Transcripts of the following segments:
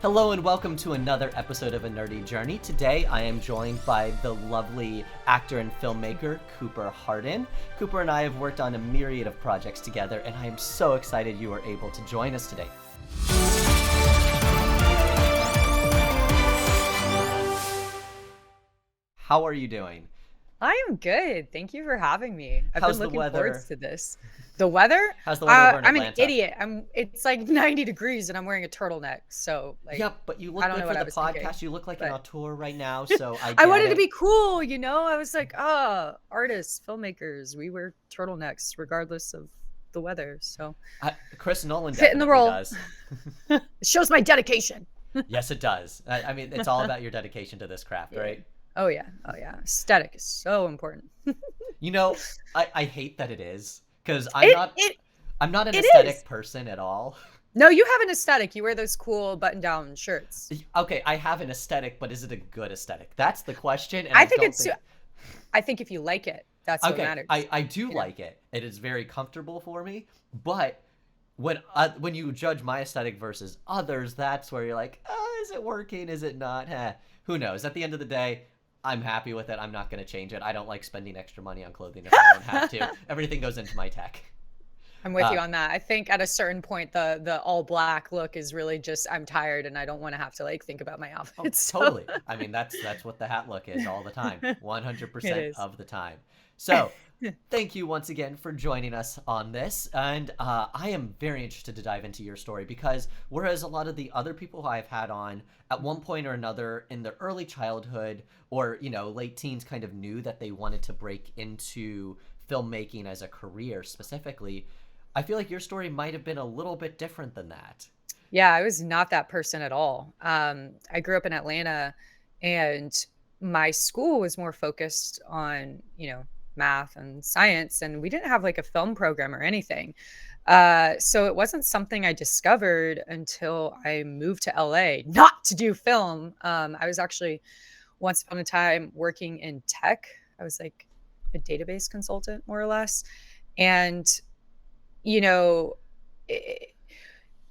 Hello and welcome to another episode of A Nerdy Journey. Today I am joined by the lovely actor and filmmaker, Cooper Hardin. Cooper and I have worked on a myriad of projects together, and I am so excited you are able to join us today. How are you doing? I am good. Thank you for having me. I've How's been the looking forward weather? to this. The weather? How's the weather over in I'm an Atlanta? idiot. It's like 90 degrees and I'm wearing a turtleneck. So like, Yep, but you look I don't good know for what I the was podcast. thinking, You look like an but auteur right now, so I I get wanted to it. be cool, you know? I was like, artists, filmmakers, we wear turtlenecks regardless of the weather. So Chris Nolan fit in the definitely role. does. It shows my dedication. Yes, it does. I mean, it's all about your dedication to this craft, Yeah. right? Oh yeah. Aesthetic is so important. You know, I hate that it is, because It I'm not an it aesthetic is. person at all. No, you have an aesthetic. You wear those cool button-down shirts. Okay, I have an aesthetic, but is it a good aesthetic? That's the question, and I I think don't it's think. I think if you like it, that's what Okay, matters. I do You know? like it. It is very comfortable for me, but when you judge my aesthetic versus others, that's where you're like, is it working? Is it not? Who knows? At the end of the day, I'm happy with it. I'm not going to change it. I don't like spending extra money on clothing if I don't have to. Everything goes into my tech. I'm with you Uh, on that. I think at a certain point, the all black look is really just I'm tired and I don't want to have to like think about my Oh, outfits. So totally. I mean, that's what the hat look is all the time, it 100% is. of the time. So, thank you once again for joining us on this, and I am very interested to dive into your story because whereas a lot of the other people who I've had on at one point or another in their early childhood or late teens kind of knew that they wanted to break into filmmaking as a career specifically, I feel like your story might have been a little bit different than that. Yeah, I was not that person at all. I grew up in Atlanta and my school was more focused on, math and science, and we didn't have like a film program or anything. So it wasn't something I discovered until I moved to LA, not to do film. I was actually once upon a time working in tech. I was like a database consultant, more or less. And, you know, it,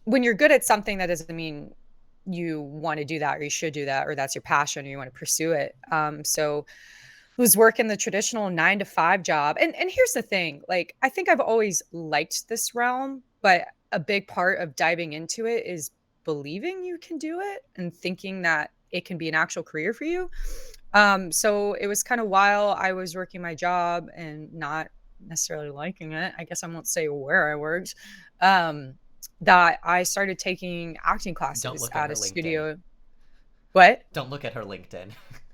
when you're good at something, that doesn't mean you want to do that or you should do that or that's your passion or you want to pursue it. So was working the traditional 9 to 5 job. And here's the thing, like I think I've always liked this realm, but a big part of diving into it is believing you can do it and thinking that it can be an actual career for you. So it was kind of while I was working my job and not necessarily liking it, I guess I won't say where I worked, that I started taking acting Don't classes look at at her a LinkedIn. studio. What? Don't look at her LinkedIn.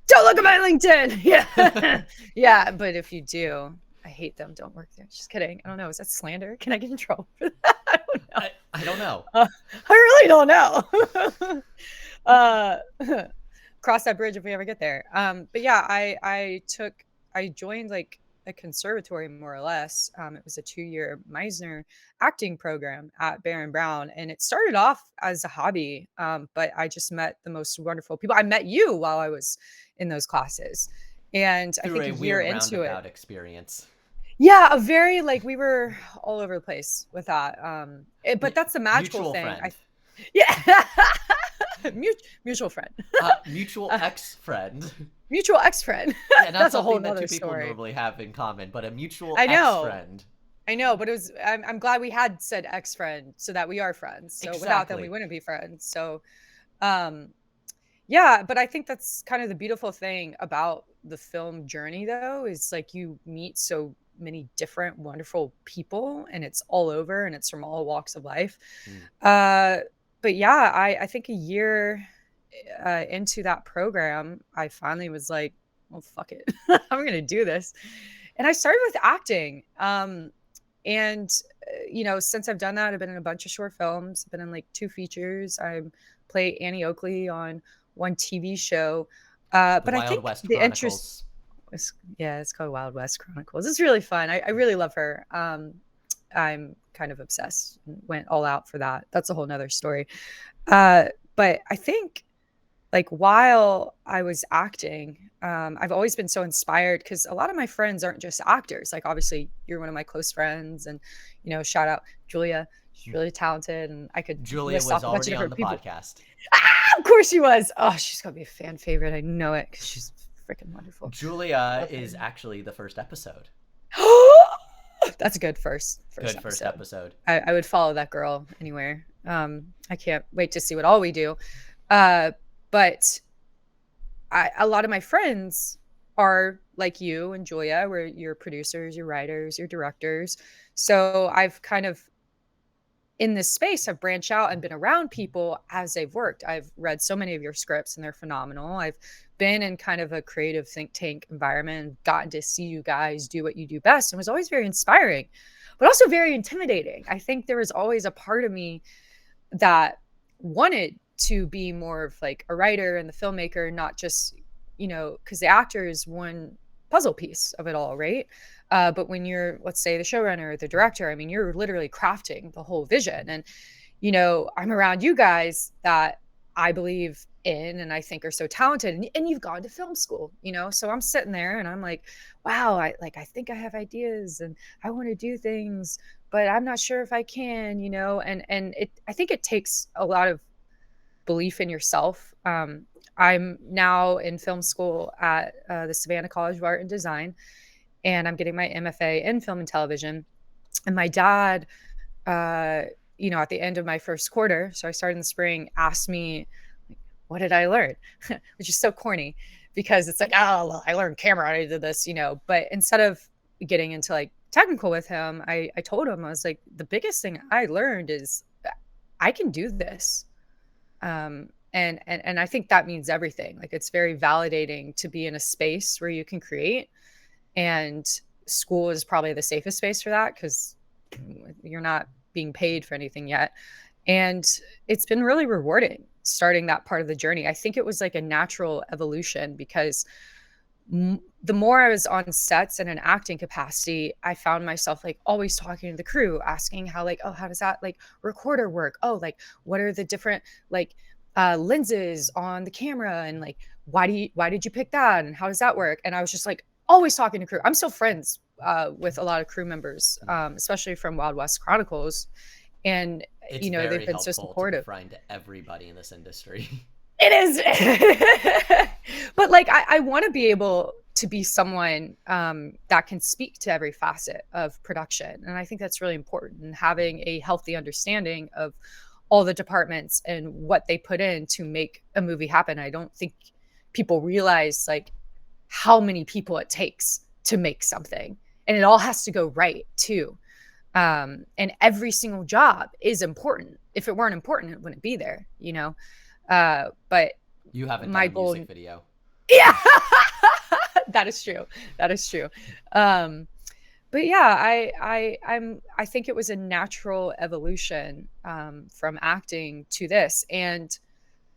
Don't look at my LinkedIn. Yeah. Yeah. But if you do, I hate them. Don't work there. Just kidding. I don't know. Is that slander? Can I get in trouble for that? I don't know. I don't know. I really don't know. uh, Cross that bridge if we ever get there. But yeah, I joined like a conservatory more or less. It was a 2-year Meisner acting program at Barron Brown, and it started off as a hobby. But I just met the most wonderful people. I met you while I was in those classes, and I Through think a a year weird into it, roundabout experience. yeah, a very like we were all over the place with that. But that's the magical Mutual thing. friend. Yeah. Mutual friend. Mutual ex-friend. Mutual ex-friend. Yeah, not That's a whole something that nother two people story. normally have in common, but a mutual I know. ex-friend. I know, but it was I'm glad we had said ex-friend so that we are friends. So without them we Exactly. wouldn't be friends. So um yeah, but I think that's kind of the beautiful thing about the film journey though, is like you meet so many different wonderful people and it's all over and it's from all walks of life. Mm. But yeah, I think a year into that program, I finally was like, well, fuck it. I'm going to do this. And I started with acting. And, since I've done that, I've been in a bunch of short films. I've been in like 2 features. I play Annie Oakley on one TV show. The But I Wild think West the interest, Chronicles. it's called Wild West Chronicles. It's really fun. I really love her. I'm kind of obsessed and went all out for that. That's a whole nother story. But I think like while I was acting, I've always been so inspired because a lot of my friends aren't just actors. Like obviously you're one of my close friends and, shout out Julia. She's really talented and I could Julia list was off a bunch of already on different the people. podcast. Ah, Of course she was. Oh, she's gonna be a fan favorite. I know it because she's freaking wonderful. Julia is actually the first episode. That's a good first First episode. episode. I would follow that girl anywhere. I can't wait to see what all we do. But a lot of my friends are like you and Julia, where you're producers, you're writers, you're directors. So I've kind of, in this space, I've branched out and been around people as they've worked. I've read so many of your scripts and they're phenomenal. I've been in kind of a creative think tank environment and gotten to see you guys do what you do best, and was always very inspiring, but also very intimidating. I think there was always a part of me that wanted to be more of like a writer and the filmmaker, not just, because the actor is one puzzle piece of it all, right? But when you're, let's say, the showrunner or the director, I mean, you're literally crafting the whole vision. And, I'm around you guys that I believe in and I think are so talented. And you've gone to film school, so I'm sitting there and I'm like, wow, I think I have ideas and I want to do things, but I'm not sure if I can, and I think it takes a lot of belief in yourself. I'm now in film school at the Savannah College of Art and Design, and I'm getting my MFA in film and television. And my dad, at the end of my first quarter, so I started in the spring, asked me, what did I learn? Which is so corny because it's like, oh, well, I learned camera, I did this, but instead of getting into like technical with him, I told him, I was like, the biggest thing I learned is I can do this. And I think that means everything. Like, it's very validating to be in a space where you can create, and school is probably the safest space for that because you're not being paid for anything yet. And it's been really rewarding starting that part of the journey. I think it was like a natural evolution because the more I was on sets in an acting capacity, I found myself like always talking to the crew, asking how like, oh, how does that like recorder work? Oh, like what are the different like lenses on the camera, and like why did you pick that, and how does that work? And I was just like always talking to crew. I'm still friends with a lot of crew members, especially from Wild West Chronicles, and It's they've been so supportive. To be friend to everybody in this industry. It is. But like, I want to be able to be someone that can speak to every facet of production. And I think that's really important, and having a healthy understanding of all the departments and what they put in to make a movie happen. I don't think people realize like how many people it takes to make something, and it all has to go right too. And every single job is important. If it weren't important, it wouldn't be there, but You haven't my done a goal, music video. yeah, that is true. But yeah, I think it was a natural evolution from acting to this. And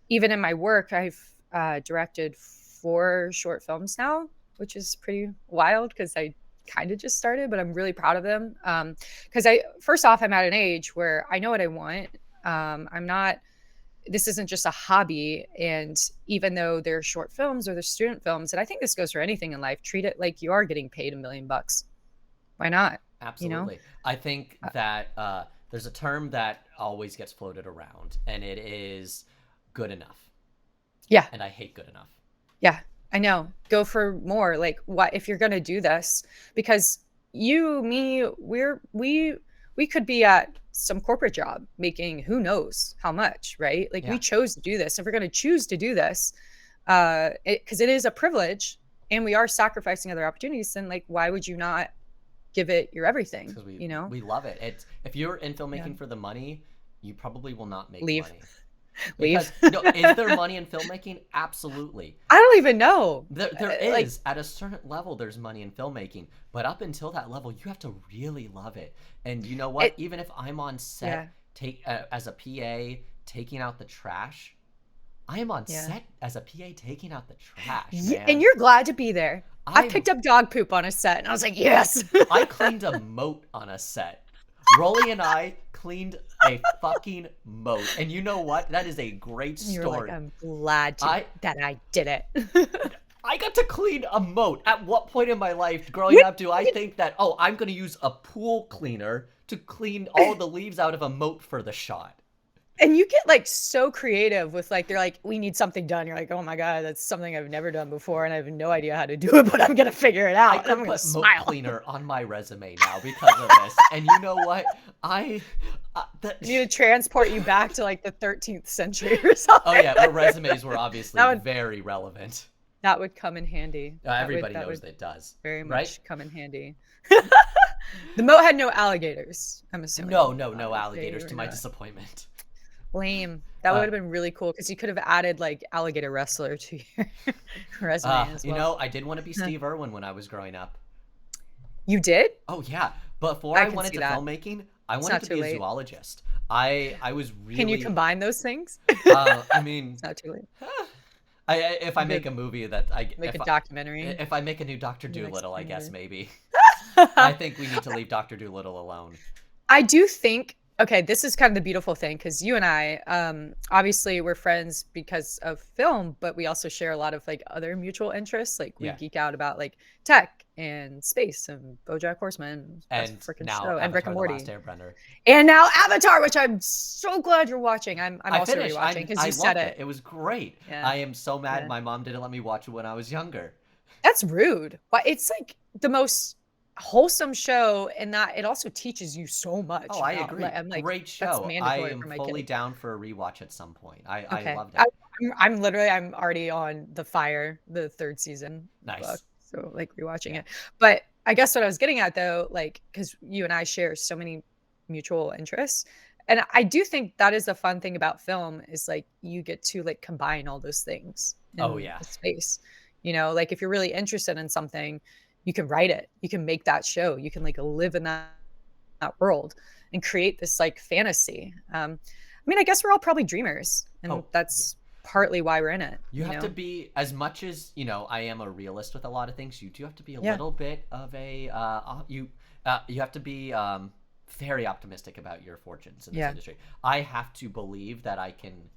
even in my work, I've directed 4 short films now, which is pretty wild because I kind of just started, but I'm really proud of them. Because first off, I'm at an age where I know what I want. This isn't just a hobby. And even though they're short films or they're student films, and I think this goes for anything in life, treat it like you are getting paid $1 million. Why not? Absolutely. I think that there's a term that always gets floated around, and it is good enough. Yeah. And I hate good enough. Yeah, I know. Go for more. Like, what if you're going to do this? Because you, me, we could be at some corporate job making who knows how much, right? Like, we chose to do this. If we're going to choose to do this, because it is a privilege and we are sacrificing other opportunities, then like, why would you not give it your everything? Because we love it. If you're in filmmaking for the money, you probably will not make Leave. money. Leave. Because, is there money in filmmaking? Absolutely. I don't even know. There is. At a certain level, there's money in filmmaking. But up until that level, you have to really love it. And you know what? Even if I'm on set as a PA taking out the trash, I am on set as a PA taking out the trash, man. And you're glad to be there. I picked up dog poop on a set, and I was like, yes. I cleaned a moat on a set. Rolly and I cleaned a fucking moat. And you know what? That is a great story. You're like, I'm glad that I did it. I got to clean a moat. At what point in my life growing up do I think that, I'm going to use a pool cleaner to clean all the leaves out of a moat for the shot? And you get like so creative with like, they're like, we need something done. You're like, oh my God, that's something I've never done before. And I have no idea how to do it, but I'm going to figure it I out. And I'm could going to put moat smile. cleaner on my resume now because of this. And you know what? I that, I need to transport you back to like the 13th century or oh something. yeah, where resumes were obviously That would, very relevant. that would come in handy. Everybody That knows would that it does, very right? much come in handy. The moat had no alligators, I'm assuming. No They alligators were to my not. disappointment. Lame. That would Uh, have been really cool because you could have added like alligator wrestler to your resume as you well. know, I did want to be Steve Irwin when I was growing up. You did? Oh yeah, before I I can went see into that. filmmaking, I It's wanted not to too be a late. zoologist. I was Can you really, combine those things? I mean, It's not too late. if I You make could a movie that make a documentary. if I make a new Doctor The next Dolittle, I thing guess you maybe. do. I think we need to leave Doctor Dolittle alone. I do think, okay, this is kind of the beautiful thing because you and I, obviously, we're friends because of film, but we also share a lot of like other mutual interests. Like we Yeah. geek out about like tech and space and BoJack Horseman, best And freaking now show, and Rick and Avatar: The Last Morty, Airbender. and now Avatar, which I'm so glad you're watching. I'm I also finished. rewatching because I you said loved it. it. It was great. Yeah, I am so mad yeah. my mom didn't let me watch it when I was younger. That's rude. But it's like the most wholesome show in that it also teaches you so Oh, much I about agree. I'm like, Great that's show. I mandatory am for my fully kid. down for a rewatch at some point. I Okay. loved it. I'm literally I'm already on the Fire, the third season book. Nice. So like rewatching Yeah. it. But I guess what I was getting at though, like, because you and I share so many mutual interests. And I do think that is the fun thing about film is like you get to like combine all those things Oh in yeah. a space. Like if you're really interested in something, you can write it. You can make that show. You can like live in that world and create this like fantasy. I mean, I guess we're all probably dreamers, and Oh yeah. that's partly why we're in it, You have to be, as much as I am a realist with a lot of things. You do have to be a Yeah. little bit of a you have to be very optimistic about your fortunes in this Yeah. industry. I have to believe that I can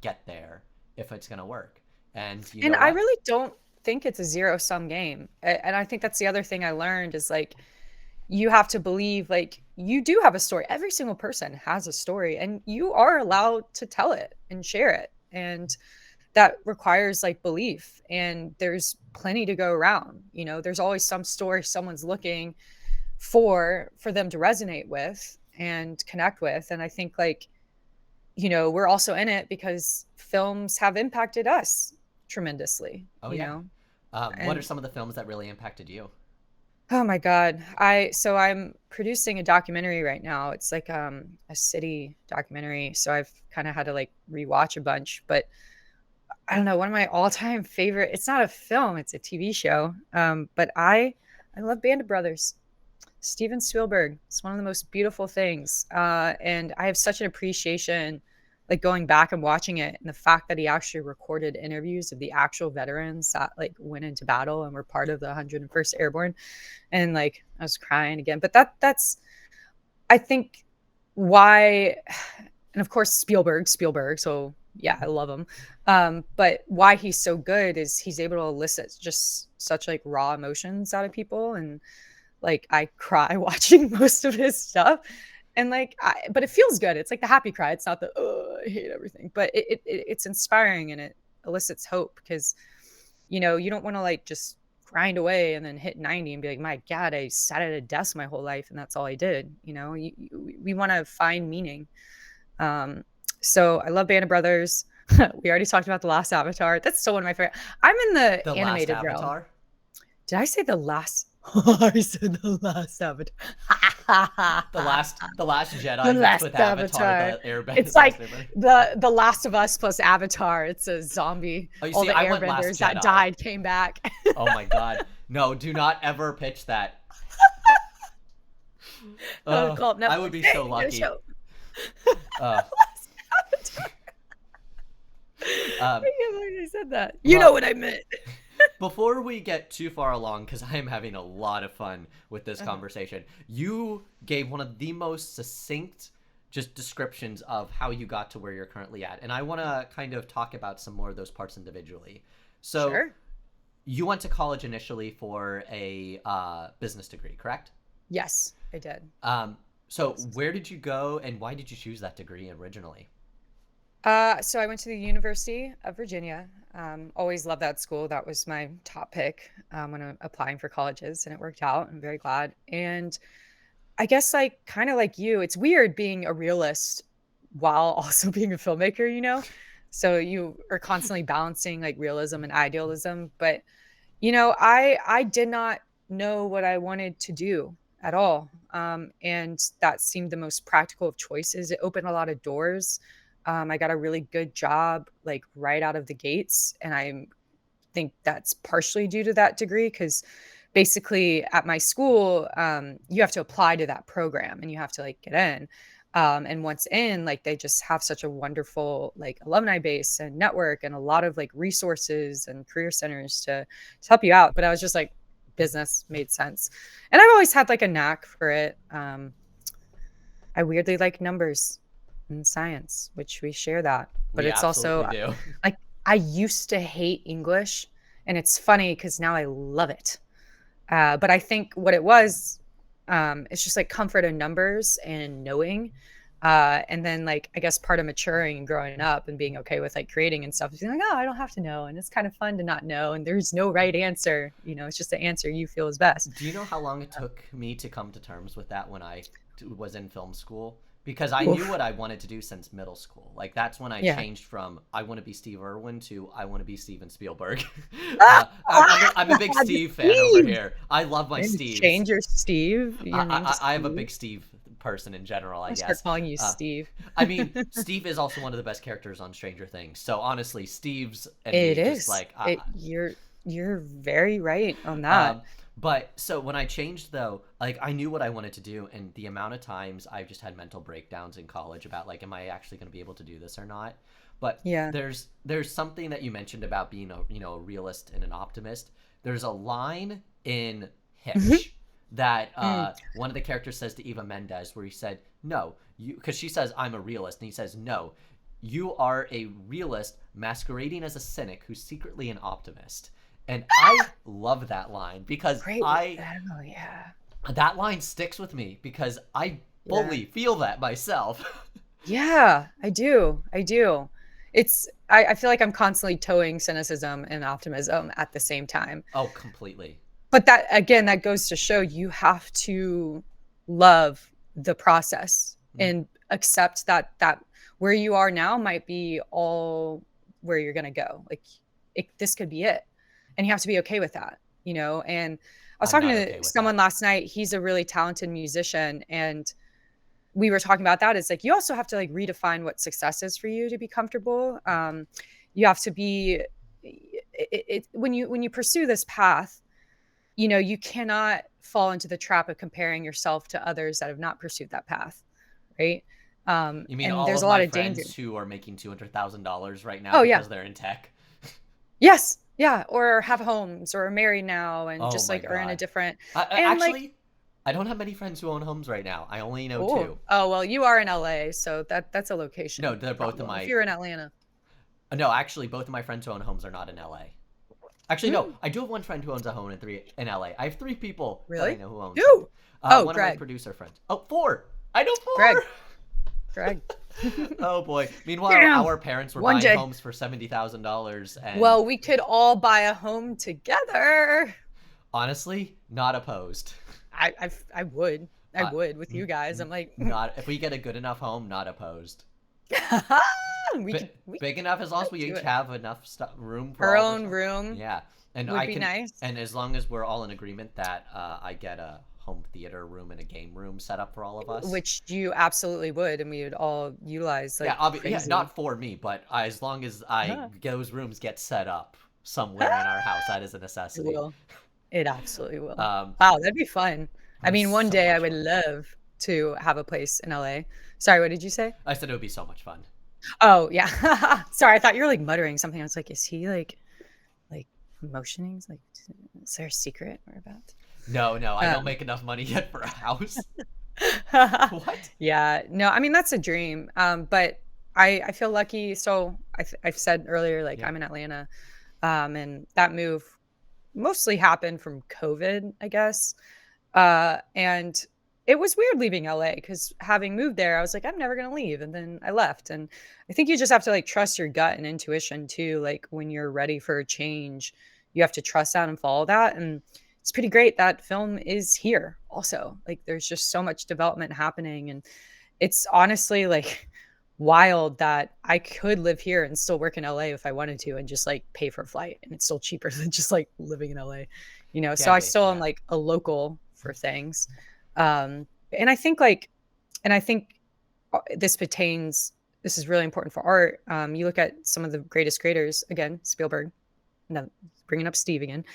get there if it's gonna work. And you And know I what? really don't think it's a zero-sum game. And I think that's the other thing I learned is like you have to believe like you do have a story. Every single person has a story and you are allowed to tell it and share it. And that requires like belief and there's plenty to go around. There's always some story someone's looking for them to resonate with and connect with. And I think like we're also in it because films have impacted us tremendously, Oh yeah. What are and some of the films that really impacted you? oh my God. I'm producing a documentary right now. It's like a city documentary. So I've kind of had to like rewatch a bunch, but I don't know, one of my all-time favorite, it's not a film, it's a TV show. But I love Band of Brothers. Steven Spielberg. It's one of the most beautiful things. And I have such an appreciation, like going back and watching it, and the fact that he actually recorded interviews of the actual veterans that like went into battle and were part of the 101st Airborne. And like I was crying again. But that's I think why, and of course Spielberg. So yeah, I love him. But why he's so good is he's able to elicit just such like raw emotions out of people and like I cry watching most of his stuff, and like, but it feels good. It's like the happy cry. It's not the oh, I hate everything, but it's inspiring and it elicits hope because you don't want to like just grind away and then hit 90 and be like, my God, I sat at a desk my whole life and that's all I did. We want to find meaning. So I love Band of Brothers. We already talked about The Last Avatar. That's still one of my favorite. I'm in the The Last animated realm. Avatar. Did I say the last? I said the last Avatar. The last Jedi The mixed Last with Avatar, Avatar. the Airbender. It's like the Last of Us plus Avatar. It's a zombie. Oh, you All see, the I went Last airbenders that Jedi. died came back. Oh my God. No, do not ever pitch that. I would be so lucky. Uh, I can't believe I said that. You know what I meant. Before we get too far along, because I am having a lot of fun with this conversation, you gave one of the most succinct just descriptions of how you got to where you're currently at. And I want to kind of talk about some more of those parts individually. So Sure. You went to college initially for a business degree, correct? Yes, I did. So where did you go and why did you choose that degree originally? So I went to the University of Virginia. Always loved that school. That was my top pick when I'm applying for colleges, and it worked out. I'm very glad. And I guess like kind of like you, it's weird being a realist while also being a filmmaker, you know? So you are constantly balancing like realism and idealism. But I did not know what I wanted to do at all. And that seemed the most practical of choices. It opened a lot of doors. I got a really good job like right out of the gates. And I think that's partially due to that degree because basically at my school, you have to apply to that program and you have to like get in. And once in, like they just have such a wonderful like alumni base and network and a lot of like resources and career centers to help you out. But I was just like, business made sense. And I've always had like a knack for it. I weirdly like numbers and science, which we share that. But We it's also absolutely do. like I used to hate English, and it's funny because now I love it. But I think what it was, it's just like comfort in numbers and knowing. And then like I guess part of maturing and growing up and being okay with like creating and stuff is being like, oh, I don't have to know. And it's kind of fun to not know. And there's no right answer. It's just the answer you feel is best. Do you know how long it took me to come to terms with that when I was in film school? Because I knew Oof. what I wanted to do since middle school. Like that's when I Yeah. changed from I want to be Steve Irwin to I want to be Steven Spielberg. Ah, I'm a big Steve fan over Steve. here. I love my And Steves. change your Steve, your name to I am a Steve. big Steve person in general, I I start guess. calling you Uh, Steve. I mean, Steve is also one of the best characters on Stranger Things. So honestly, Steve's and It me just is. like You're very right on that. Um, but so when I changed though, like I knew what I wanted to do, and the amount of times I've just had mental breakdowns in college about like, am I actually going to be able to do this or not? But Yeah. there's something that you mentioned about being a realist and an optimist. There's a line in Mhm. Hitch that Mm. one of the characters says to Eva Mendes, where he said, "No, you," because she says, "I'm a realist," and he says, "No, you are a realist masquerading as a cynic who's secretly an optimist." And I love that line because Great. I Oh, yeah. that line sticks with me because I Yeah. fully feel that myself. Yeah, I do. I do. I feel like I'm constantly towing cynicism and optimism at the same time. Oh, completely. But that again, that goes to show you have to love the process Mm. and accept that where you are now might be all where you're gonna go. Like this could be it. And you have to be okay with that. And I was I'm talking not to okay with someone that. last night. He's a really talented musician, and we were talking about that. It's like you also have to like redefine what success is for you to be comfortable. You have to be when you pursue this path, you cannot fall into the trap of comparing yourself to others that have not pursued that path, right? You mean And all there's of a lot my of danger. friends who are making $200,000 right now Oh yeah, because they're in tech? yes, yeah, or have homes or are married now and Oh just my like are in a god. different and like Actually, I don't have many friends who own homes right now. I only know oh two. oh well, you are in LA, so that's a No, location they're both in problem. If my. you're in Atlanta, No, actually, both of my friends who own homes are not in LA. Actually, no, mm, I do have one friend who owns a home in LA. I have three people that I really? know who owns homes. Who? Oh, One of my Greg. producer friends. Oh, four. I know Greg. four. Greg. Oh boy. Meanwhile, Damn. our parents were One buying day. homes for $70,000, and Well, we could all buy a home together. honestly, not opposed. I would. I Uh, would with you guys. I'm like, not if we get a good enough home, not opposed. we could we Big enough as long as could we do each it. have enough room for Our all of own us. room Yeah, and would I be can, nice. and as long as we're all in agreement that I get a home theater room and a game room set up for all of us. Which you absolutely would, and we would all utilize Yeah, like yeah, crazy. not for me, but as long as those rooms get set up somewhere in our house, that is a It necessity. will. It absolutely will. Um, Wow, that'd be fun. it I would be mean, one so day I much would fun. love to have a place in LA. Sorry, what did you say? I said it would be so much fun. Oh, yeah. Sorry, I thought you were like muttering something. I was like, is he like motioning? Like, is there a secret we're about? No, no, I don't Um, make enough money yet for a house. What? yeah, no, I mean that's a dream. But I feel lucky. So I've said earlier, like Yeah. I'm in Atlanta, and that move mostly happened from COVID, I guess. And it was weird leaving LA because having moved there, I was like, I'm never gonna leave. And then I left. And I think you just have to like trust your gut and intuition too. Like when you're ready for a change, you have to trust that and follow that. And it's pretty great that film is here also. Like there's just so much development happening. And it's honestly like wild that I could live here and still work in LA if I wanted to and just like pay for a flight. And it's still cheaper than just like living in LA, you know. So Can I be, still am yeah. like a local for things. And I think like, and I think this pertains, this is really important for art. You look at some of the greatest creators, again, Spielberg, no, bringing up Steve again.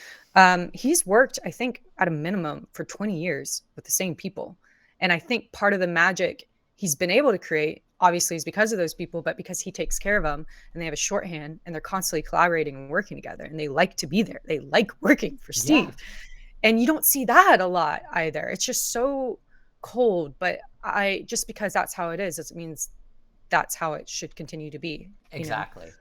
He's worked, I think, at a minimum for 20 years with the same people. And I think part of the magic he's been able to create, obviously, is because of those people, but because he takes care of them and they have a shorthand and they're constantly collaborating and working together and they like to be there. They like working for Yeah, Steve. And you don't see that a lot either. It's just so cold, but I just because that's how it is, it means that's how it should continue to be, you know? exactly.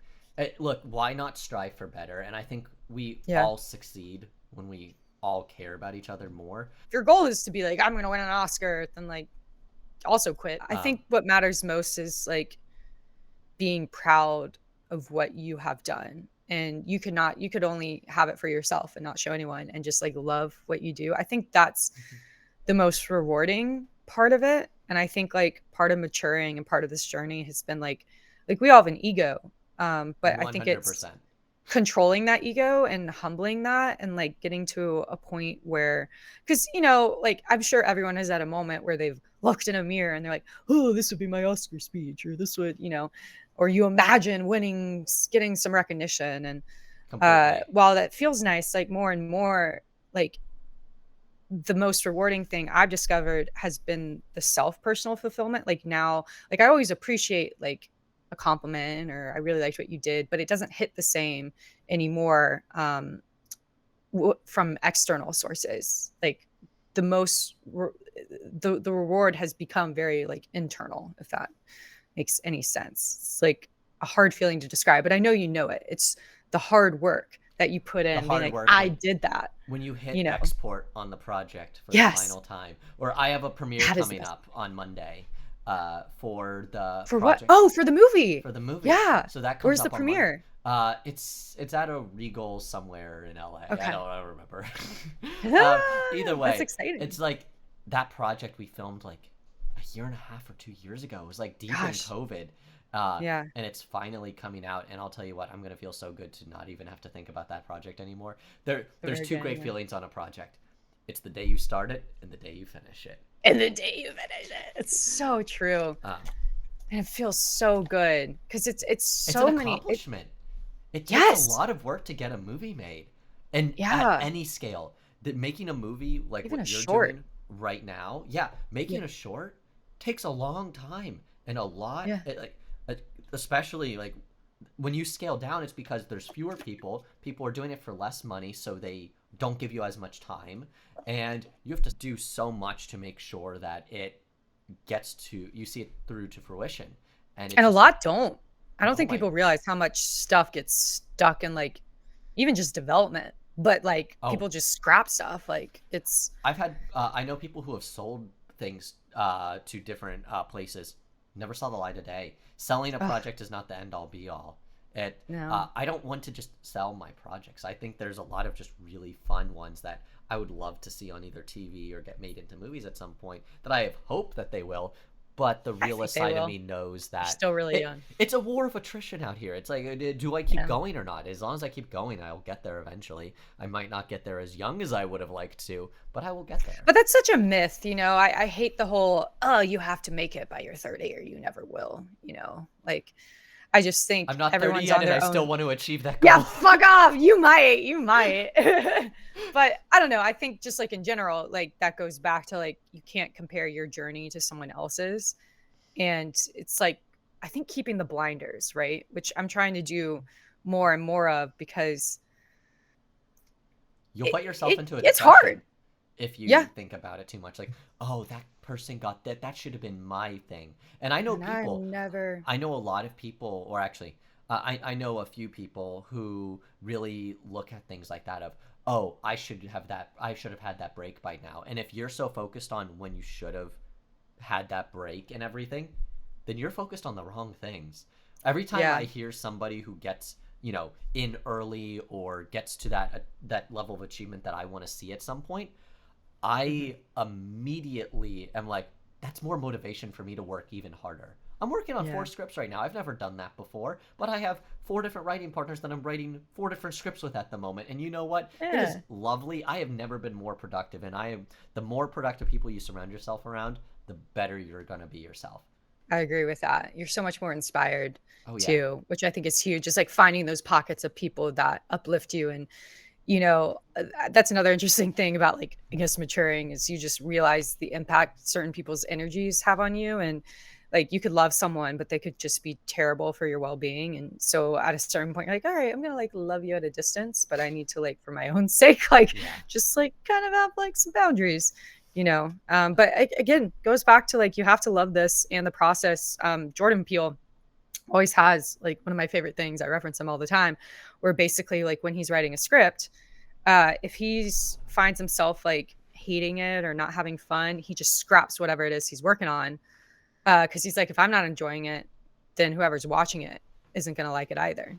Look, why not strive for better? And I think we Yeah. all succeed when we all care about each other more. If your goal is to be like, I'm gonna win an Oscar, then like also quit. I Um, think what matters most is like being proud of what you have done. And you could only have it for yourself and not show anyone and just like love what you do. I think that's the most rewarding part of it. And I think like part of maturing and part of this journey has been like we all have an ego. But I think it's 100%. controlling that ego and humbling that and like getting to a point where because you know like I'm sure everyone has had a moment where they've looked in a mirror and they're like, oh, this would be my Oscar speech, or this would, you know, or you imagine winning, getting some recognition. And Completely. while that feels nice, like more and more, like the most rewarding thing I've discovered has been the self personal fulfillment. Like now, like I always appreciate like a compliment or I really liked what you did, but it doesn't hit the same anymore from external sources. Like the most, the reward has become very like internal, if that makes any sense. It's like a hard feeling to describe, but I know you know it. It's the hard work that you put The in, being hard like, work I did that, when you hit you know. export on the project for the Yes, final time. Or I have a premiere that is the coming best. up on Monday for the For what? project Oh, for the movie. for the movie. Yeah. So that comes Where's the up on Monday. premiere? It's at a Regal somewhere in LA. Okay. I don't remember. Either That's way, exciting. it's like that project we filmed like a year and a half or 2 years ago. It was like deep in Gosh. COVID. Yeah. And it's finally coming out. And I'll tell you what, I'm gonna feel so good to not even have to think about that project anymore. There's Ever two again, great yeah. feelings on a project. It's the day you start it and the day you finish it. And the day you finish it. It's so true. Um, And it feels so good because it's it's an so many accomplishment. It takes a yes. lot of work to get a movie made, and at Yeah. any scale. That making a movie like Even a what you're short. doing right now, yeah, Yeah. making a short takes a long time and a lot. Yeah. Uh, especially like when you scale down, it's because there's fewer people. People are doing it for less money, so they don't give you as much time, and you have to do so much to make sure that it gets to you see it through to fruition, and it's And a just lot don't. I don't oh think my people realize how much stuff gets stuck in like even just development, but like oh people just scrap stuff. Like it's I've had I know people who have sold things to different places. Never saw the light of day. Selling a ugh, project is not the end all be all. It no. I don't want to just sell my projects. I think there's a lot of just really fun ones that I would love to see on either TV or get made into movies at some point. That I have hope that they will. But the I think realist they side of will. me knows They're that still really young. it's a war of attrition out here. It's like, do I keep Yeah. going or not? As long as I keep going, I'll get there eventually. I might not get there as young as I would have liked to, but I will get there. But that's such a myth, you know. I hate the whole, oh, you have to make it by your 30 or you never will, you know. Like I just I'm think not 30 everyone's yet, on and I their still own. want to achieve that Yeah, goal. fuck off. You might. But I don't know. I think just like in general, like that goes back to like you can't compare your journey to someone else's. And it's like I think keeping the blinders, right? Which I'm trying to do more and more of because You'll put yourself into a it's depression hard. if you Yeah. think about it too much. Like, oh, that person got that. That should have been my thing. And I know And people. I'm never I know a lot of people, or actually, I know a few people who really look at things like that of, oh, I should have had that break by now. And if you're so focused on when you should have had that break and everything, then you're focused on the wrong things. Every time Yeah. I hear somebody who gets, in early or gets to that level of achievement that I want to see at some point, Hmm. I immediately am like, that's more motivation for me to work even harder. I'm working on Yeah. 4 scripts right now. I've never done that before, but I have 4 different writing partners that I'm writing 4 different scripts with at the moment. And you know what? It is Yeah. lovely. I have never been more productive, and the more productive people you surround yourself around, the better you're going to be yourself. I agree with that. You're so much more inspired Oh yeah. too, which I think is huge. Just like finding those pockets of people that uplift you. And, that's another interesting thing about like, I guess, maturing is you just realize the impact certain people's energies have on you. And like you could love someone, but they could just be terrible for your well-being. And so at a certain point, you're like, all right, I'm gonna like love you at a distance, but I need to like for my own sake, like Yeah. just like kind of have like some boundaries. But again, goes back to like you have to love this and the process. Jordan Peele always has like one of my favorite things. I reference him all the time, where basically like when he's writing a script, if he's finds himself like hating it or not having fun, he just scraps whatever it is he's working on. Because he's like, if I'm not enjoying it, then whoever's watching it isn't gonna like it either.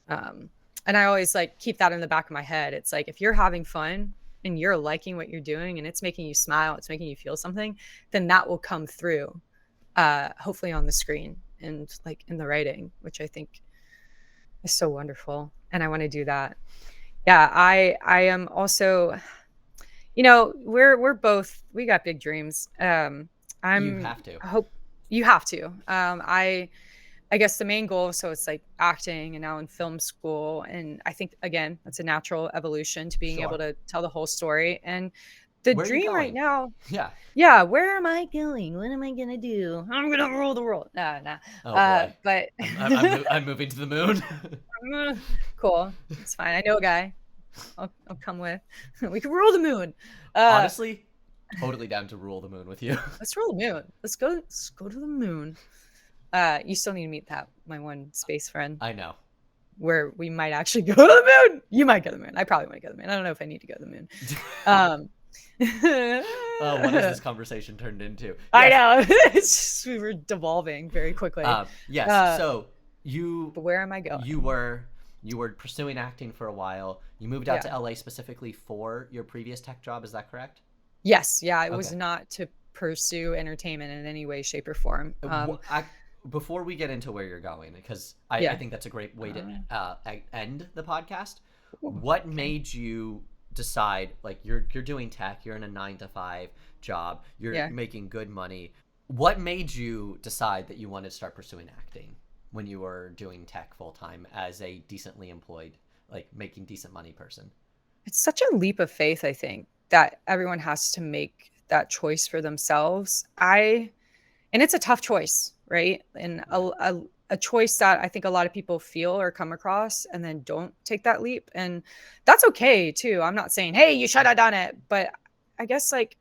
Um, and I always like keep that in the back of my head. It's like if you're having fun and you're liking what you're doing and it's making you smile, it's making you feel something, then that will come through, hopefully on the screen and like in the writing, which I think is so wonderful. And I want to do that. Yeah, I am also, we're both we got big dreams. You I'm have to. I hope you have to. I guess the main goal, so it's like acting and now in film school. And I think again, that's a natural evolution to being able Sure. to tell the whole story. And the Where are you dream right going? now, Yeah. yeah, where am I going? What am I gonna do? I'm gonna rule the world. No, no. Oh boy. But I'm moving to the moon. cool. It's fine. I know a guy. I'll come with. We can rule the moon. Uh, Honestly, totally down to rule the moon with you. let's rule the moon. Let's go to the moon. You still need to meet that my one space friend I know. where we might actually go to the moon. You might go to the moon. I probably want to go to the moon. I don't know if I need to go to the moon. Um, What has this conversation turned into? I Yes. know. It's just, we were devolving very quickly. Yes. Uh, So you but where am I you going? were you were pursuing acting for a while. You moved out Yeah. to LA specifically for your previous tech job. Is that correct? Yes. Yeah. It was Okay. not to pursue entertainment in any way, shape, or form. Before we get into where you're going, because I Yeah. think that's a great way to Uh, end the podcast. Ooh, What okay. made you decide, like, you're doing tech, you're in a 9 to 5 job, you're Yeah. making good money? What made you decide that you wanted to start pursuing acting when you were doing tech full time as a decently employed, like making decent money person? It's such a leap of faith, I think, that everyone has to make that choice for themselves. And it's a tough choice, right? And Yeah. a choice that I think a lot of people feel or come across and then don't take that leap. And that's okay too. I'm not saying, hey, you should have done it. But I guess like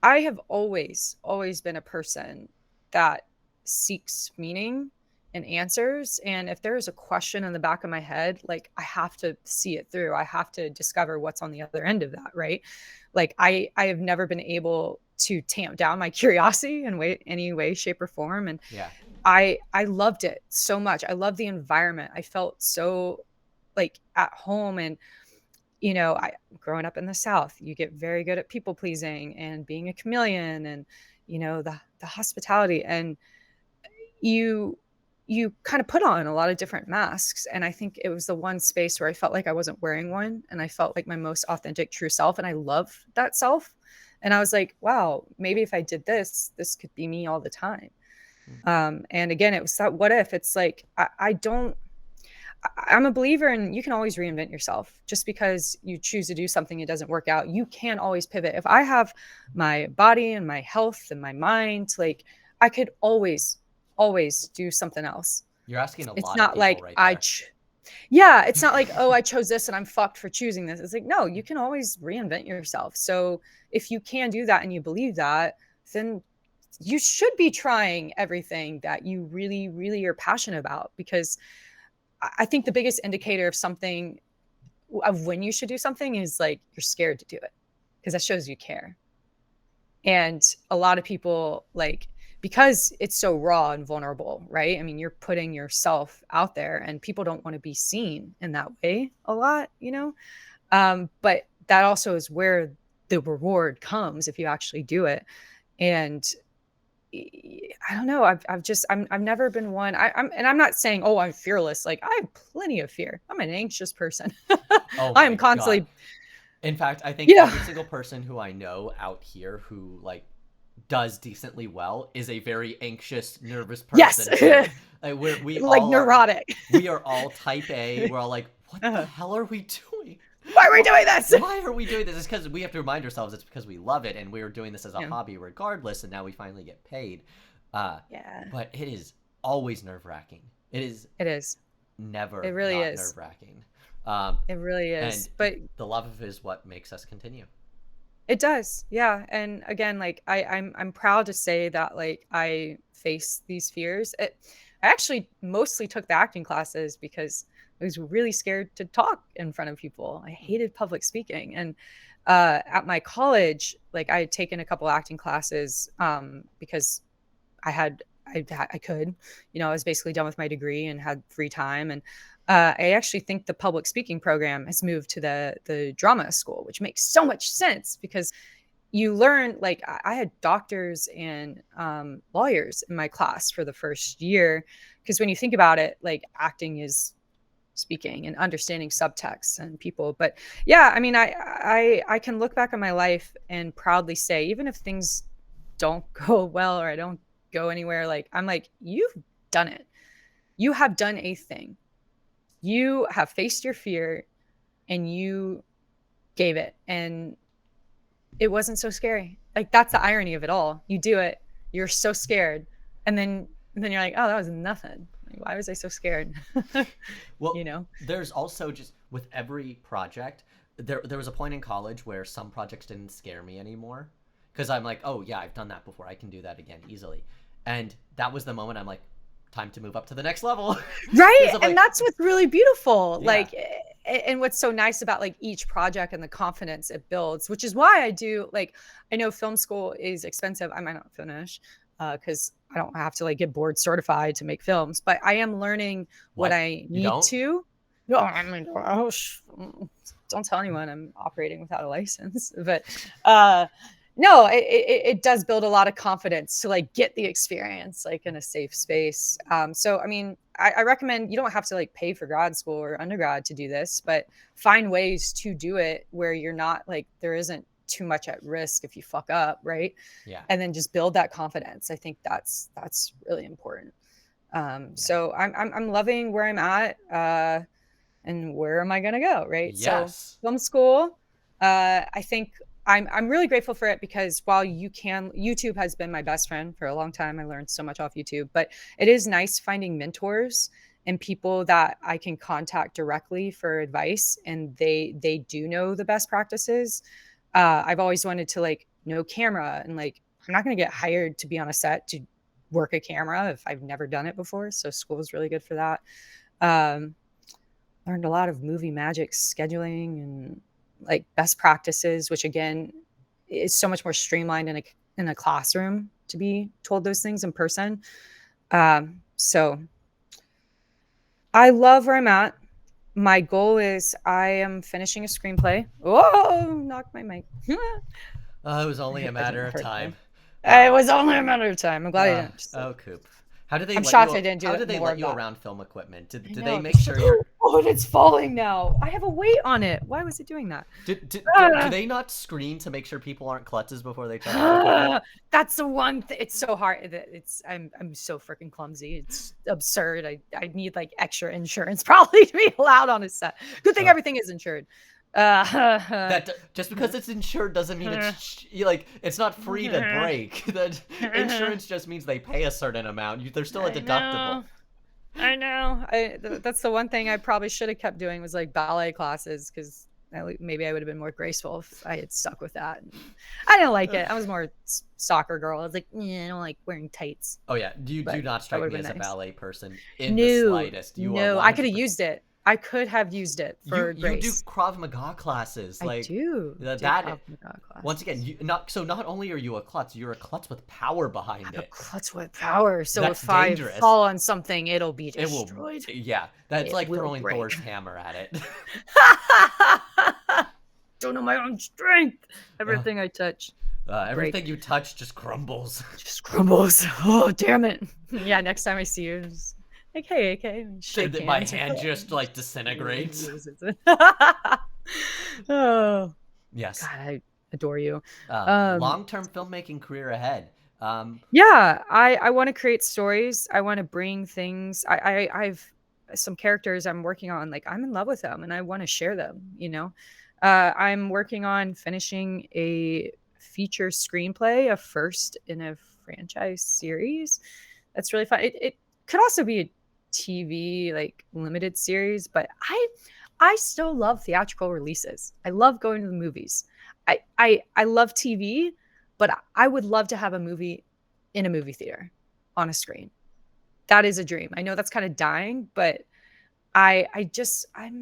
I have always been a person that seeks meaning and answers. And if there is a question in the back of my head, like I have to see it through. I have to discover what's on the other end of that, right? Like I have never been able to tamp down my curiosity in any way, shape, or form. And Yeah. I loved it so much. I love the environment. I felt so like at home. And I growing up in the South, you get very good at people pleasing and being a chameleon and the hospitality. And you you kind of put on a lot of different masks. And I think it was the one space where I felt like I wasn't wearing one and I felt like my most authentic true self. And I love that self. And I was like, wow, maybe if I did this could be me all the time. And again, it was that what if it's like I'm a believer in you can always reinvent yourself. Just because you choose to do something it doesn't work out, you can always pivot. If I have my body and my health and my mind, like I could always do something else. You're asking a It's lot of not people like right there. yeah, it's not like, oh, I chose this and I'm fucked for choosing this. It's like, no, you can always reinvent yourself. So if you can do that and you believe that, then you should be trying everything that you really, really are passionate about. Because I think the biggest indicator of something of when you should do something is like you're scared to do it because that shows you care. And a lot of people, like, because it's so raw and vulnerable, right? I mean, you're putting yourself out there and people don't want to be seen in that way a lot, but that also is where the reward comes if you actually do it. And I don't know. I've never been one. I'm not saying, oh, I'm fearless. Like, I have plenty of fear. I'm an anxious person. Oh I my am God. constantly, In fact, I think yeah, every single person who I know out here who like does decently well is a very anxious, nervous yes, person too. Like we like all are, neurotic. we are all type A. We're all like, what the Uh, hell are we doing? Why are we doing this? Why are we doing this? It's because we have to remind ourselves it's because we love it and we were doing this as a Yeah. hobby regardless, and now we finally get paid. Yeah, But it is always nerve wracking. It is it is. never It really not is. nerve wracking. Um, It really and is. But the love of it is what makes us continue. it does. Yeah. And again, like I'm proud to say that like I face these fears. I actually mostly took the acting classes because I was really scared to talk in front of people. I hated public speaking. And at my college, like I had taken a couple acting classes because I could, I was basically done with my degree and had free time. And I actually think the public speaking program has moved to the drama school, which makes so much sense because you learn, like I had doctors and lawyers in my class for the first year. Because when you think about it, like acting is speaking and understanding subtext and people. But yeah, I mean, I can look back on my life and proudly say, even if things don't go well or I don't go anywhere, like I'm like, you've done it. You have done a thing. You have faced your fear and you gave it. And it wasn't so scary. Like that's the irony of it all. You do it, you're so scared, and then you're like, oh, that was nothing. Like, why was I so scared? Well, you know? there's also just with every project, there was a point in college where some projects didn't scare me anymore because I'm like, oh yeah, I've done that before. I can do that again easily. And that was the moment I'm like, time to move up to the next level. Right. I'm And like, that's what's really beautiful. yeah, Like, and what's so nice about like each project and the confidence it builds, which is why I do like, I know film school is expensive. I might not finish because I don't have to like get board certified to make films, but I am learning what what? I You need don't? to. No, I mean, oh, don't tell anyone I'm operating without a license, but no, it does build a lot of confidence to like get the experience like in a safe space. So I mean, I recommend you don't have to like pay for grad school or undergrad to do this, but find ways to do it where you're not like there isn't too much at risk if you fuck up, right? Yeah, And then just build that confidence. I think that's really important. yeah. So I'm loving where I'm at, and where am I gonna go, right? So Yes. film school, I think I'm really grateful for it because while YouTube has been my best friend for a long time. I learned so much off YouTube, but it is nice finding mentors and people that I can contact directly for advice, and they do know the best practices. I've always wanted to like know camera, and like I'm not going to get hired to be on a set to work a camera if I've never done it before. So school is really good for that. Um, Learned a lot of movie magic scheduling and like best practices, which again is so much more streamlined in a classroom to be told those things in person. So I love where I'm at. My goal is I am finishing a screenplay. Oh, knocked my mic. It was only a I matter didn't of hurt time. them. It Uh, was only a matter of time. I'm glad I didn't. Just like, oh, Coop. How did they I'm let shocked you? I didn't do How it did they more let of you that. around film equipment? Did, I did they know. make sure you're? Oh, it's falling now. I have a weight on it. Why was it doing that? Do they not screen to make sure people aren't klutzes before they touch the equipment? That's the one thing. It's so hard. I'm so freaking clumsy. It's absurd. I need like extra insurance probably to be allowed on a set. Good thing Uh, everything is insured. Uh, just because it's insured doesn't mean like it's not free to break. That insurance just means they pay a certain amount. There's still a deductible. I know. That's the one thing I probably should have kept doing was like ballet classes because maybe I would have been more graceful if I had stuck with that. I didn't like it. I was more soccer girl. I was like, yeah, I don't like wearing tights. Oh yeah, you do But not that strike would me have as a been nice. ballet person in the No, slightest. You are no, I could have 100%. used it. I could have used it for You do grace. Krav Maga classes, I like do that. Krav Maga Once again, classes. not only are you a klutz, you're a klutz with power I behind have a it. clutch with power, so That's if I dangerous. fall on something, it'll be It will, destroyed. yeah. That's It like will throwing break. Thor's hammer at it. Don't know my own strength. uh, Everything I touch will everything break. you touch just crumbles. Just crumbles. Oh, damn it. Yeah, next time I see you, just like, hey, okay, shake My hands. hand just like disintegrates. Oh, Yes. God, I adore you. Um, Long-term filmmaking career ahead. yeah, I want to create stories. I want to bring things. I've some characters I'm working on. Like I'm in love with them, and I want to share them. I'm working on finishing a feature screenplay, a first in a franchise series. That's really fun. It could also be a TV like limited series, but I still love theatrical releases. I love going to the movies. I love TV, but I would love to have a movie in a movie theater on a screen. That is a dream. I know that's kind of dying, but I'm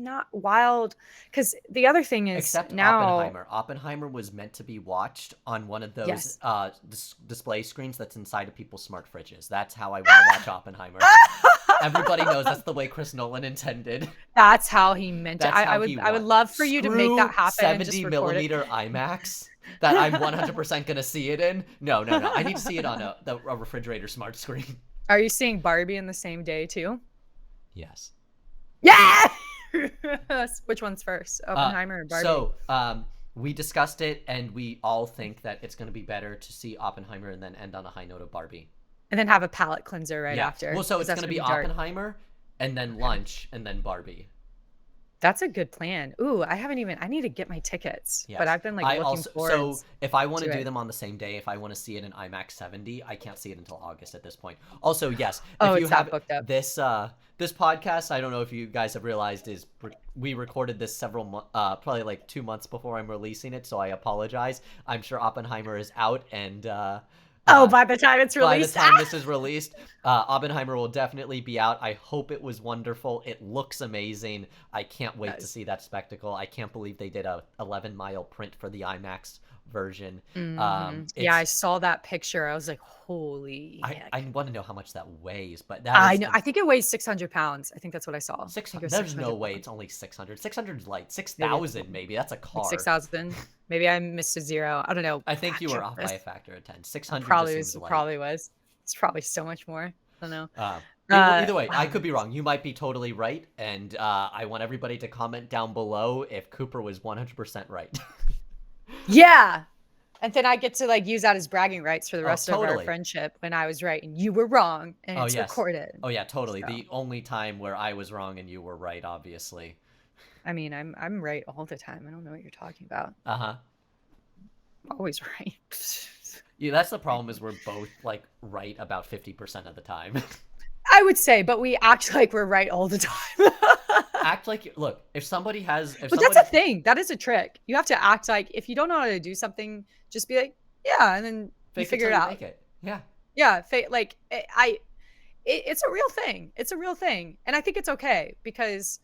not wild because the other thing is Except now, Oppenheimer. Oppenheimer was meant to be watched on one of those yes. display screens that's inside of people's smart fridges. That's how I want to watch Oppenheimer. Everybody knows that's the way Chris Nolan intended. That's how he meant it. That's how he I would wants. love for you to make that Screw happen and just 70 record it. millimeter IMAX that I'm 100% gonna see it in. No. I need to see it on a refrigerator smart screen. Are you seeing Barbie in the same day too? Yes. Yeah. Which one's first, Oppenheimer or Barbie? So, we discussed it, and we all think that it's going to be better to see Oppenheimer and then end on a high note of Barbie. And then have a palate cleanser right Yeah. after. Well, so it's going to be dark. Oppenheimer, and then lunch, and then Barbie. That's a good plan. Ooh, I need to get my tickets, Yes. but I've been like looking forward. So if I want to do it. them on the same day, if I want to see it in IMAX 70, I can't see it until August at this point. Also, yes, Oh, if you it's that have booked up. this podcast, I don't know if you guys have realized, is we recorded this probably like 2 months before I'm releasing it, so I apologize. I'm sure Oppenheimer is out, and By the time it's released. by the time this is released, Oppenheimer will definitely be out. I hope it was wonderful. It looks amazing. I can't wait to see that spectacle. I can't believe they did a 11-mile print for the IMAX version. Yeah, I saw that picture. I was like, holy heck. I want to know how much that weighs, but I know. I think it weighs 600 pounds. I think that's what I saw. 600. There's no way it's only 600. 600 is light. 6,000 maybe. That's a car. Like 6,000. Maybe I missed a zero. I don't know. I think you were off by a factor of 10. 600 probably just seems light. probably was. It's probably so much more. I don't know. Either way, I could be wrong. You might be totally right, and I want everybody to comment down below if Cooper was 100% right. Yeah. And then I get to like use that as bragging rights for the rest of totally. our friendship when I was right and you were wrong and it's yes. recorded. Oh yeah, totally. So. The only time where I was wrong and you were right, obviously. I mean, I'm right all the time. I don't know what you're talking about. Uh-huh. I'm always right. Yeah, that's the problem, is we're both like right about 50% of the time. I would say, but we act like we're right all the time. Act like, look, if somebody has... That's a thing. That is a trick. You have to act like, if you don't know how to do something, just be like, yeah, and then you figure it out. Make it. Yeah. Yeah, like, it's a real thing. It's a real thing. And I think it's okay because...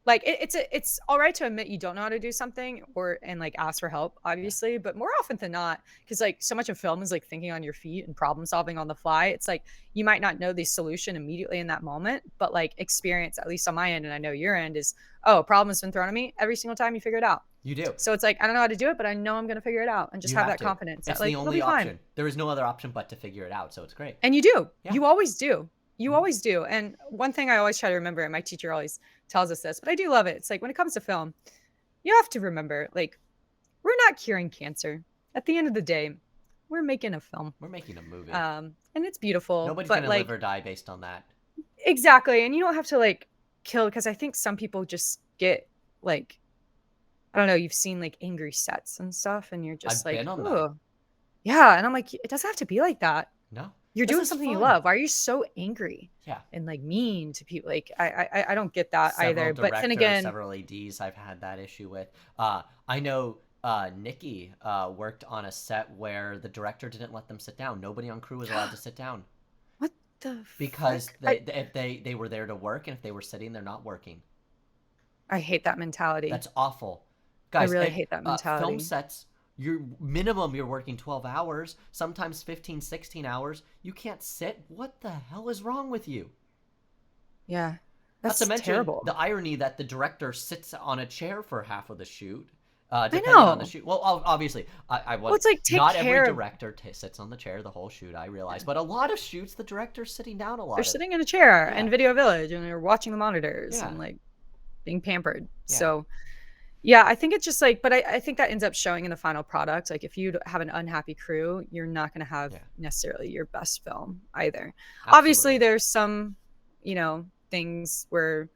Like it's all right to admit you don't know how to do something and like ask for help, obviously, but more often than not, because like so much of film is like thinking on your feet and problem solving on the fly. It's like you might not know the solution immediately in that moment, but like experience, at least on my end, and I know your end, is a problem has been thrown at me. Every single time you figure it out. You do. So it's like I don't know how to do it, but I know I'm gonna figure it out and just have that confidence. It's like, the only option. There is no other option but to figure it out. So it's great. And you do. Yeah. You always do. You always do. And one thing I always try to remember, and my teacher always tells us this, but I do love it. It's like when it comes to film, you have to remember, like, we're not curing cancer. At the end of the day, we're making a film. We're making a movie. And it's beautiful. Nobody's going to live or die based on that. Exactly. And you don't have to, like, kill, because I think some people just get, like, I don't know, you've seen, like, angry sets and stuff, and you're just like, oh. Yeah. And I'm like, it doesn't have to be like that. No. You're doing something you love. Why are you so angry? Yeah. And like mean to people? Like I don't get that either. But then again, several ADs I've had that issue with. I know Nikki worked on a set where the director didn't let them sit down. Nobody on crew was allowed to sit down. What the? Because if they were there to work, and if they were sitting, they're not working. I hate that mentality. That's awful. I Guys, really hate that film mentality. sets, you're working 12 hours, sometimes 15, 16 hours. You can't sit. What the hell is wrong with you? Yeah. Not to That's mention the terrible. irony that the director sits on a chair for half of the shoot, I depending on the know. shoot. Well, obviously, I Well, want it's like take not every care of director sits on the chair the whole shoot. I realize, but a lot of shoots, the director's sitting down a they're lot of. sitting in a chair in Yeah, Video Village and they're watching the monitors yeah, and like being pampered. yeah, So yeah, I think it's just like, but I think that ends up showing in the final product. Like if you have an unhappy crew, you're not going to have yeah. necessarily your best film either. Obviously, Absolutely. there's some, things where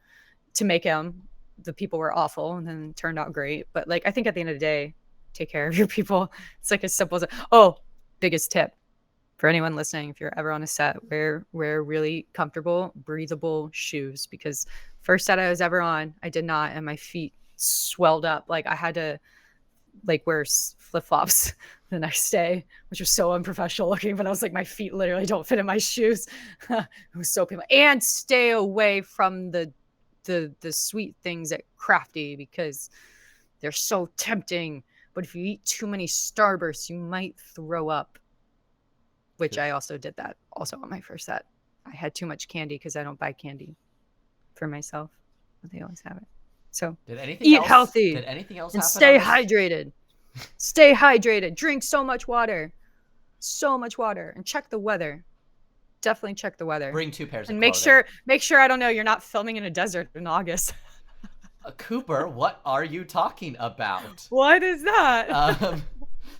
to make them, the people were awful and then turned out great. But like, I think at the end of the day, take care of your people. It's like as simple as, oh, biggest tip for anyone listening, if you're ever on a set, wear really comfortable, breathable shoes because first set I was ever on, I did not, and my feet swelled up. Like I had to like wear flip flops the next day, which was so unprofessional looking. But I was like, my feet literally don't fit in my shoes. It was so painful. And stay away from the sweet things at Crafty because they're so tempting. But if you eat too many Starbursts, you might throw up, which I also did that also on my first set. I had too much candy because I don't buy candy for myself, but they always have it. So Did anything eat else? Did healthy anything else and happen on stay this? hydrated. Stay hydrated. Drink so much water. So much water. And check the weather. Definitely check the weather. Bring two pairs of And make clothing. sure I don't know you're not filming in a desert in August. Cooper, what are you talking about? What is that? Um,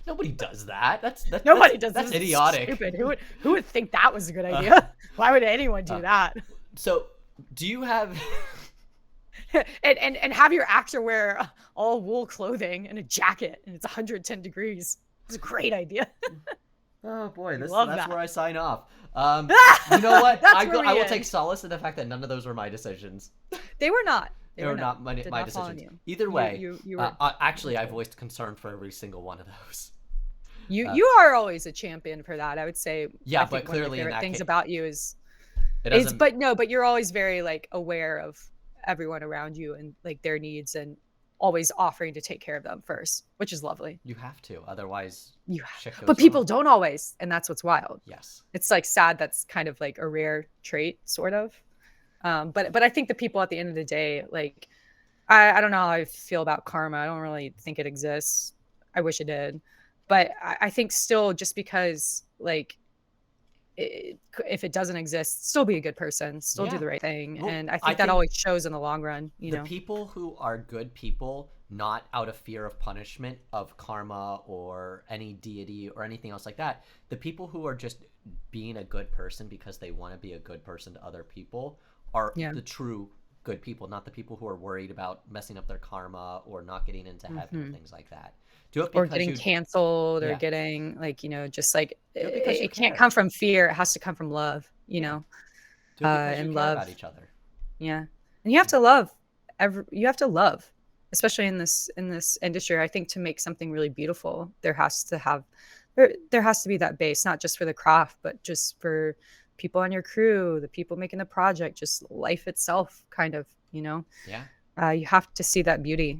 nobody does that. Nobody does That's this. Is idiotic. stupid. Who would think that was a good idea? Why would anyone do that? So, do you have? and have your actor wear all wool clothing and a jacket and it's 110 degrees. It's a great idea. Oh boy, I that's love that. where I sign off. You know what? That's where I we will take end. solace in the fact that none of those were my decisions. They were not. They were not Did my not fall on decisions. you. Either way, You were. actually, I voiced concern for every single one of those. You are always a champion for that. I would say. Yeah, I but think one of my clearly in favorite that things case, about you is it doesn't. but you're always very like aware of everyone around you and like their needs and always offering to take care of them first, which is lovely. You have to, otherwise, shit But goes people wrong. don't always, and that's what's wild. Yes. It's like sad. That's kind of like a rare trait, sort of. But I think the people at the end of the day, like I don't know how I feel about karma. I don't really think it exists. I wish it did, but I think still just because like if it doesn't exist, still be a good person, still do Yeah. the right thing, Well, and I I think that think always shows in the long run. You the know. people who are good people, not out of fear of punishment, of karma, or any deity or anything else like that, the people who are just being a good person because they want to be a good person to other people are Yeah. the true good people, not the people who are worried about messing up their karma or not getting into heaven or Mhm. things like that. Do it Or because getting you, canceled or yeah, getting like just like do it because you it can't care. come from fear, it has to come from love, Yeah, do it because you and care love. about each other. Yeah, and you have to love you have to love, especially in this industry. I think to make something really beautiful there has to have there has to be that base, not just for the craft but just for people on your crew, the people making the project, just life itself, kind of. Yeah. You have to see that beauty,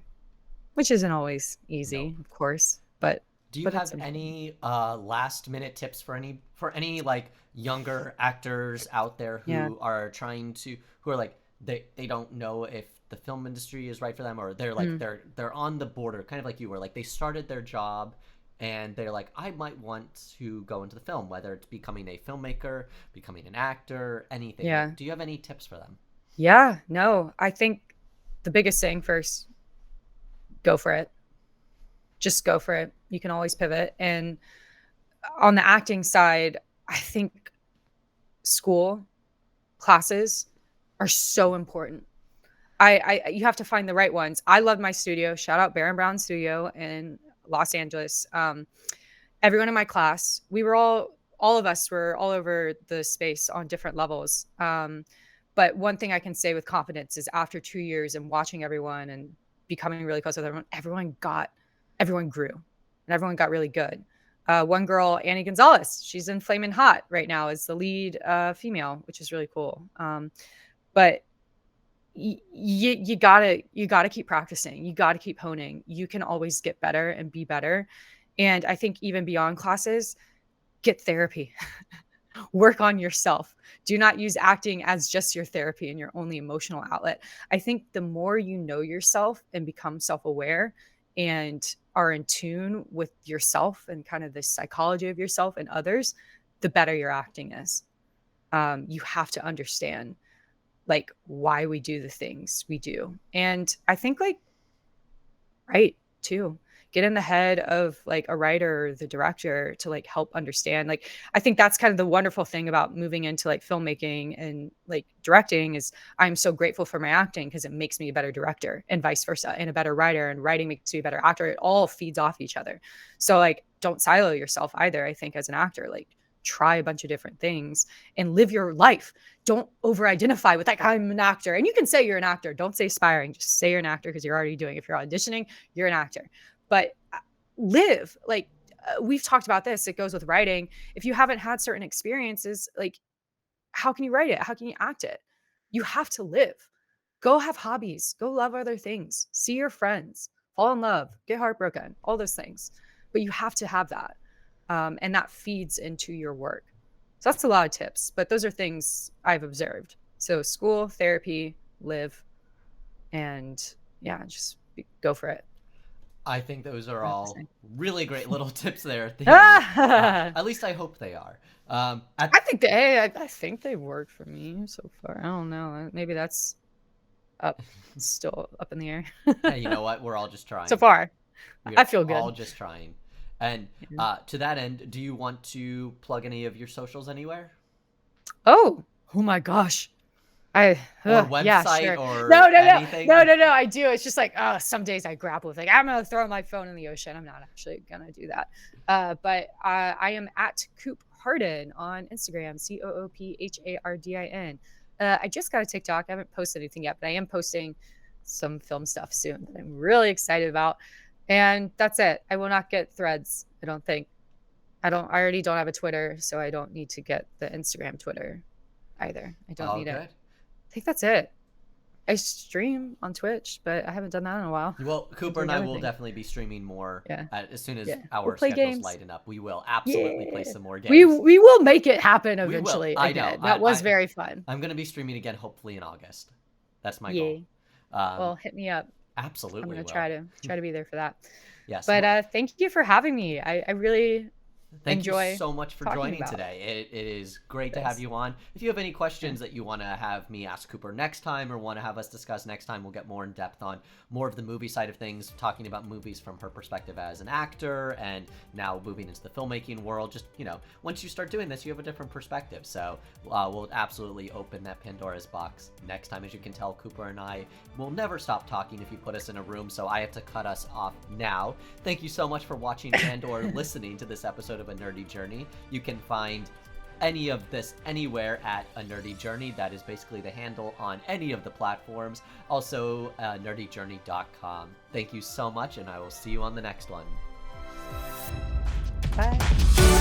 which isn't always No. easy, of course, but Do you it's have important. any last minute tips for any like younger actors out there Yeah. who are trying to who are like they don't know if the film industry is right for them, or they're like Mm. they're on the border, kind of like you were, like they started their job and they're like, I might want to go into the film, whether it's becoming a filmmaker, becoming an actor, anything. Yeah. Like, do you have any tips for them? Yeah. No, I think the biggest thing first, go for it. Just go for it. You can always pivot. And on the acting side, I think school classes are so important. You have to find the right ones. I love my studio. Shout out Baron Brown Studio in Los Angeles. Everyone in my class, we were all of us were all over the space on different levels. But one thing I can say with confidence is after 2 years and watching everyone and becoming really close with everyone, everyone grew and everyone got really good. One girl, Annie Gonzalez, she's in Flamin' Hot right now as the lead female, which is really cool. But you gotta keep practicing. You gotta keep honing. You can always get better and be better. And I think even beyond classes, get therapy. Work on yourself. Do not use acting as just your therapy and your only emotional outlet. I think the more you know yourself and become self-aware and are in tune with yourself and kind of the psychology of yourself and others, the better your acting is. You have to understand like why we do the things we do. And I think like right too. Get in the head of like a writer or the director to like help understand. Like I think that's kind of the wonderful thing about moving into like filmmaking and like directing is I'm so grateful for my acting because it makes me a better director and vice versa and a better writer and writing makes me a better actor. It all feeds off each other. So like don't silo yourself either. I think as an actor, like try a bunch of different things and live your life. Don't over identify with like I'm an actor. And you can say you're an actor. Don't say aspiring. Just say you're an actor because you're already doing it. If you're auditioning, you're an actor. But live like we've talked about this. It goes with writing. If you haven't had certain experiences, like how can you write it? How can you act it? You have to live. Go have hobbies. Go love other things. See your friends. Fall in love. Get heartbroken. All those things. But you have to have that. And that feeds into your work. So that's a lot of tips, but those are things I've observed. So school, therapy, live, and yeah, just go for it. I think those are I have to all say. really great little tips there at the end. At least I hope they are. I think I think they worked for me so far. I don't know. Maybe that's up, still up in the air. Hey, you know what? We're all just So trying. far, I We're feel all good. just trying. And Yeah. to that end, do you want to plug any of your socials anywhere? Oh my gosh. Or Yeah, website sure. No, or no, no, no, anything? no, no. I do. It's just like, some days I grapple with like, I'm gonna throw my phone in the ocean. I'm not actually gonna do that. But I am at Coop Hardin on Instagram, COOPHARDIN. I just got a TikTok. I haven't posted anything yet, but I am posting some film stuff soon that I'm really excited about. And that's it. I will not get threads. I don't think. I already don't have a Twitter, so I don't need to get the Instagram Twitter either. I don't Oh, need it. good. I think that's it. I stream on Twitch, but I haven't done that in a while. Well, I'm Cooper doing and I other will things. definitely be streaming more Yeah. as soon as Yeah. We'll our play schedules games. lighten up. We will absolutely play Yeah. some more We games. we will make it happen We will. eventually I know. again. That was very fun. I'm gonna be streaming again, hopefully in August. That's my goal. Yay. Um, Well, hit me up. I'm absolutely gonna will. try to be there for that. Yes. But Well, thank you for having me. I really thank you enjoy so much for talking joining about today. It is great to have this. you on. If you have any Yeah. questions that you want to have me ask Cooper next time or want to have us discuss next time, we'll get more in depth on more of the movie side of things, talking about movies from her perspective as an actor and now moving into the filmmaking world. Just, once you start doing this, you have a different perspective. So we'll absolutely open that Pandora's box next time. As you can tell, Cooper and I will never stop talking if you put us in a room, so I have to cut us off now. Thank you so much for watching and or listening to this episode of A Nerdy Journey. You can find any of this anywhere at A Nerdy Journey. That is basically the handle on any of the platforms. Also, nerdyjourney.com. Thank you so much, and I will see you on the next one. Bye.